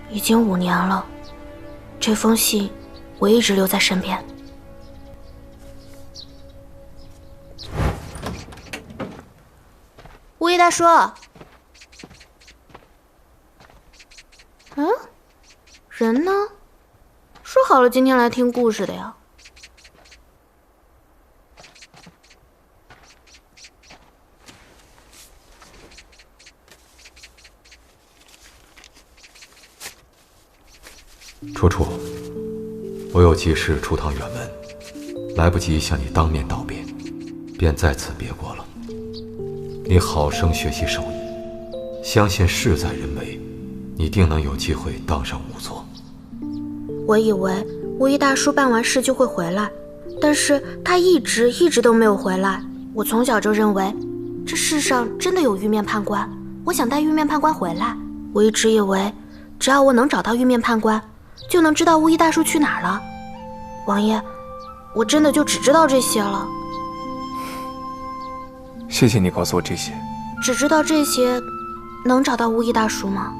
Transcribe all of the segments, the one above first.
已经5年了，这封信我一直留在身边。巫医大叔，人呢？说好了今天来听故事的呀。楚楚，我有急事出趟远门，来不及向你当面道别，便在此别过了。你好生学习手艺，相信事在人为，你定能有机会当上仵作。我以为巫医大叔办完事就会回来，但是他一直都没有回来。我从小就认为这世上真的有玉面判官，我想带玉面判官回来。我一直以为只要我能找到玉面判官，就能知道巫医大叔去哪儿了。王爷，我真的就只知道这些了。谢谢你告诉我这些。只知道这些，能找到巫医大叔吗？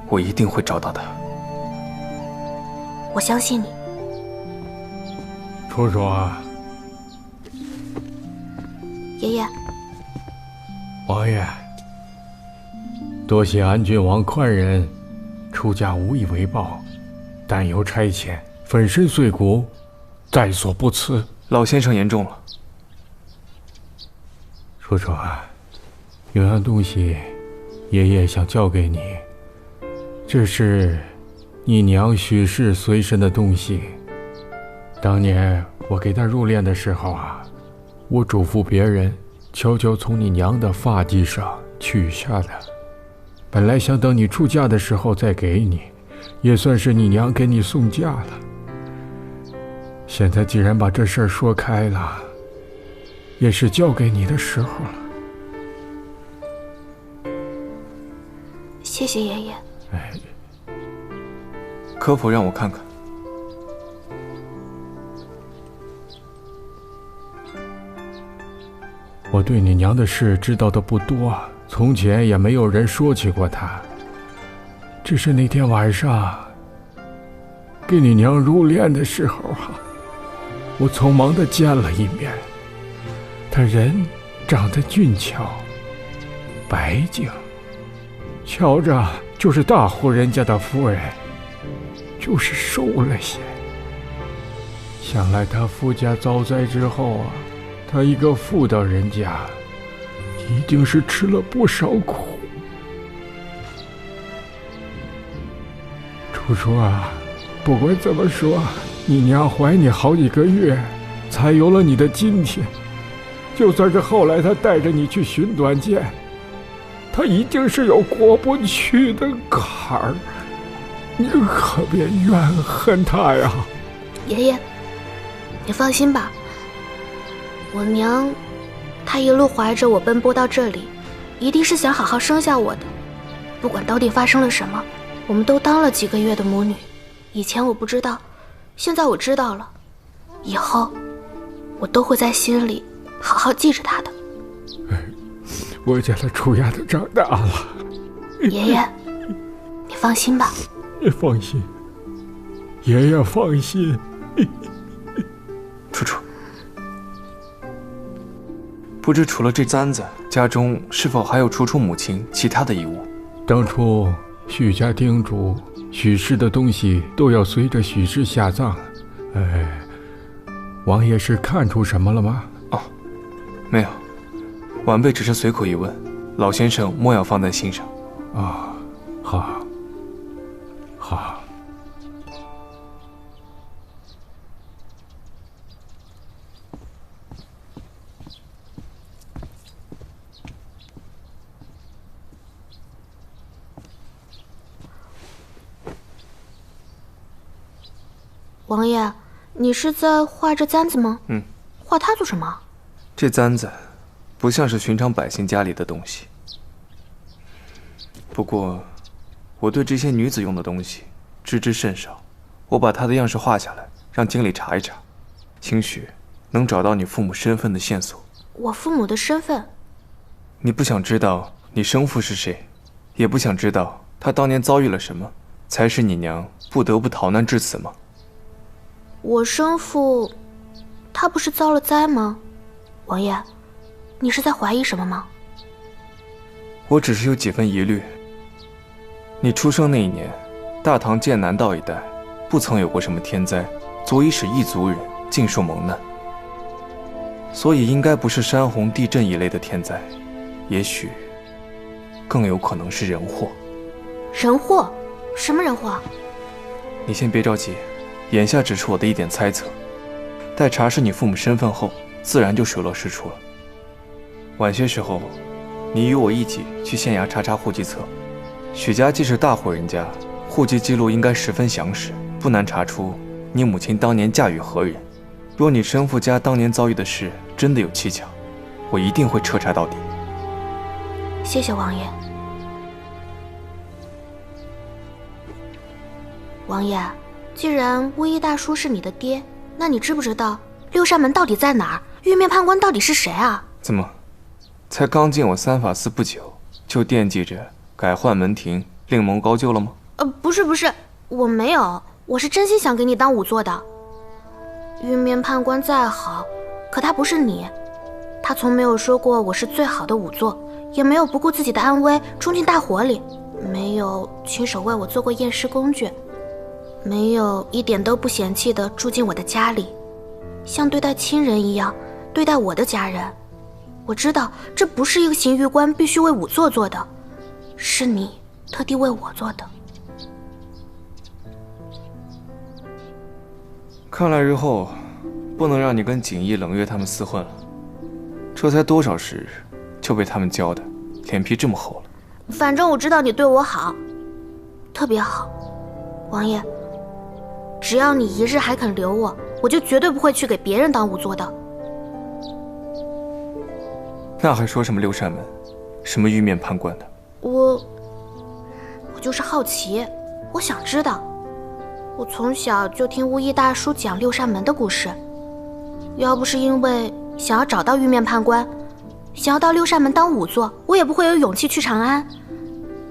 我一定会找到的。我相信你。楚楚啊，爷爷。王爷，多谢安郡王宽仁，出家无以为报，但有差遣，粉身碎骨，在所不辞。老先生言重了。楚楚啊，有样东西，爷爷想交给你，这是你娘许氏随身的东西。当年我给她入殓的时候啊，我嘱咐别人悄悄从你娘的发髻上取下的，本来想等你出嫁的时候再给你，也算是你娘给你送嫁了。现在既然把这事儿说开了，也是交给你的时候了。谢谢爷爷。可否让我看看？我对你娘的事知道的不多，从前也没有人说起过她。只是那天晚上给你娘入殓的时候啊，我匆忙地见了一面。她人长得俊俏白净，瞧着就是大户人家的夫人，就是瘦了些。想来她夫家早灾之后啊，她一个妇道人家，一定是吃了不少苦。楚楚啊，不管怎么说，你娘怀你好几个月，才有了你的今天。就算是后来她带着你去寻短见，她一定是有过不去的坎儿，你可别怨恨她呀。爷爷，你放心吧，我娘她一路怀着我奔波到这里，一定是想好好生下我的。不管到底发生了什么，我们都当了几个月的母女。以前我不知道，现在我知道了，以后我都会在心里好好记着她的。我家的楚雅都长大了。爷爷，你放心吧。你放心，爷爷放心。楚楚，不知除了这簪子，家中是否还有楚楚母亲其他的遗物？当初许家叮嘱，许氏的东西都要随着许氏下葬。王爷是看出什么了吗？哦，没有，晚辈只是随口一问，老先生莫要放在心上。啊，好，好。王爷，你是在画这簪子吗？画它做什么？这簪子不像是寻常百姓家里的东西。不过，我对这些女子用的东西知之甚少。我把它的样式画下来，让经理查一查，兴许能找到你父母身份的线索。我父母的身份？你不想知道你生父是谁？也不想知道他当年遭遇了什么，才使你娘不得不逃难至此吗？我生父，他不是遭了灾吗？王爷，你是在怀疑什么吗？我只是有几分疑虑。你出生那一年，大唐剑南道一带不曾有过什么天灾，足以使一族人尽受蒙难，所以应该不是山洪、地震一类的天灾，也许更有可能是人祸。人祸？什么人祸？你先别着急，眼下只是我的一点猜测，待查实你父母身份后，自然就水落石出了。晚些时候，你与我一起去县衙查查户籍册。许家既是大户人家，户籍记录应该十分详实，不难查出你母亲当年嫁与何人。若你生父家当年遭遇的事真的有蹊跷，我一定会彻查到底。谢谢王爷。王爷，既然巫医大叔是你的爹，那你知不知道六扇门到底在哪儿？玉面判官到底是谁啊？怎么，才刚进我三法司不久，就惦记着改换门庭，另谋高就了吗？不是，我没有，我是真心想给你当仵作的。玉面判官再好，可他不是你，他从没有说过我是最好的仵作，也没有不顾自己的安危冲进大火里，没有亲手为我做过验尸工具，没有一点都不嫌弃地住进我的家里，像对待亲人一样对待我的家人。我知道这不是一个刑狱官必须为仵作做的，是你特地为我做的。看来日后不能让你跟锦衣、冷月他们厮混了。这才多少时日，就被他们教的脸皮这么厚了。反正我知道你对我好，特别好。王爷，只要你一日还肯留我，我就绝对不会去给别人当仵作的。那还说什么六扇门，什么玉面判官的？我就是好奇，我想知道。我从小就听巫医大叔讲六扇门的故事，要不是因为想要找到玉面判官，想要到六扇门当仵作，我也不会有勇气去长安，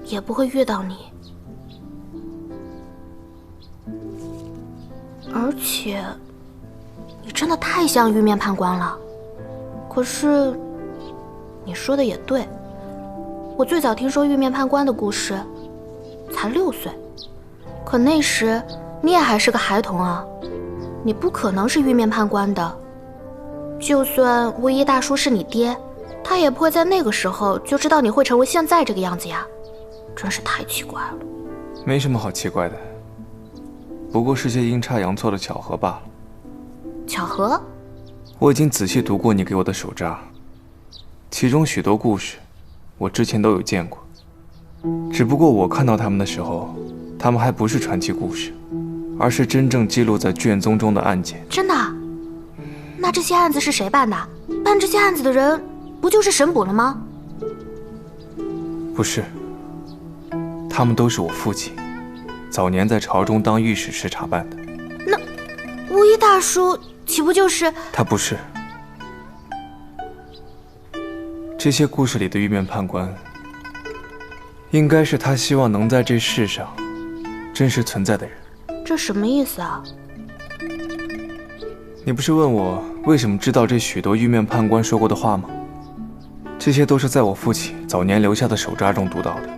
也不会遇到你。而且你真的太像玉面判官了。可是你说的也对，我最早听说玉面判官的故事才6岁，可那时你也还是个孩童啊，你不可能是玉面判官的。就算巫医大叔是你爹，他也不会在那个时候就知道你会成为现在这个样子呀，真是太奇怪了。没什么好奇怪的，不过是些阴差阳错的巧合罢了。巧合？我已经仔细读过你给我的手札，其中许多故事我之前都有见过，只不过我看到他们的时候，他们还不是传奇故事，而是真正记录在卷宗中的案件。真的？那这些案子是谁办的？办这些案子的人不就是神捕了吗？不是，他们都是我父亲早年在朝中当御史时查办的。那巫医大叔岂不就是？他不是。这些故事里的玉面判官，应该是他希望能在这世上真实存在的人。这什么意思啊？你不是问我为什么知道这许多玉面判官说过的话吗？这些都是在我父亲早年留下的手札中读到的，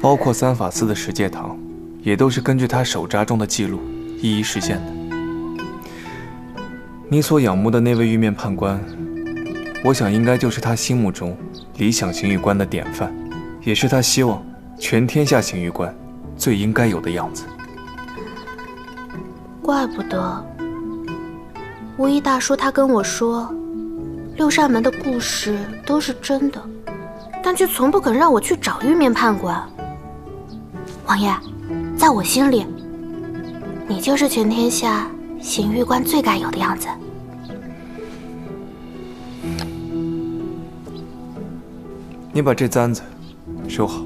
包括三法司的石戒堂，也都是根据他手札中的记录一一实现的。你所仰慕的那位玉面判官，我想应该就是他心目中理想刑狱官的典范，也是他希望全天下刑狱官最应该有的样子。怪不得巫医大叔他跟我说六扇门的故事都是真的，但却从不肯让我去找玉面判官。王爷，在我心里，你就是全天下刑狱官最该有的样子。你把这簪子收好。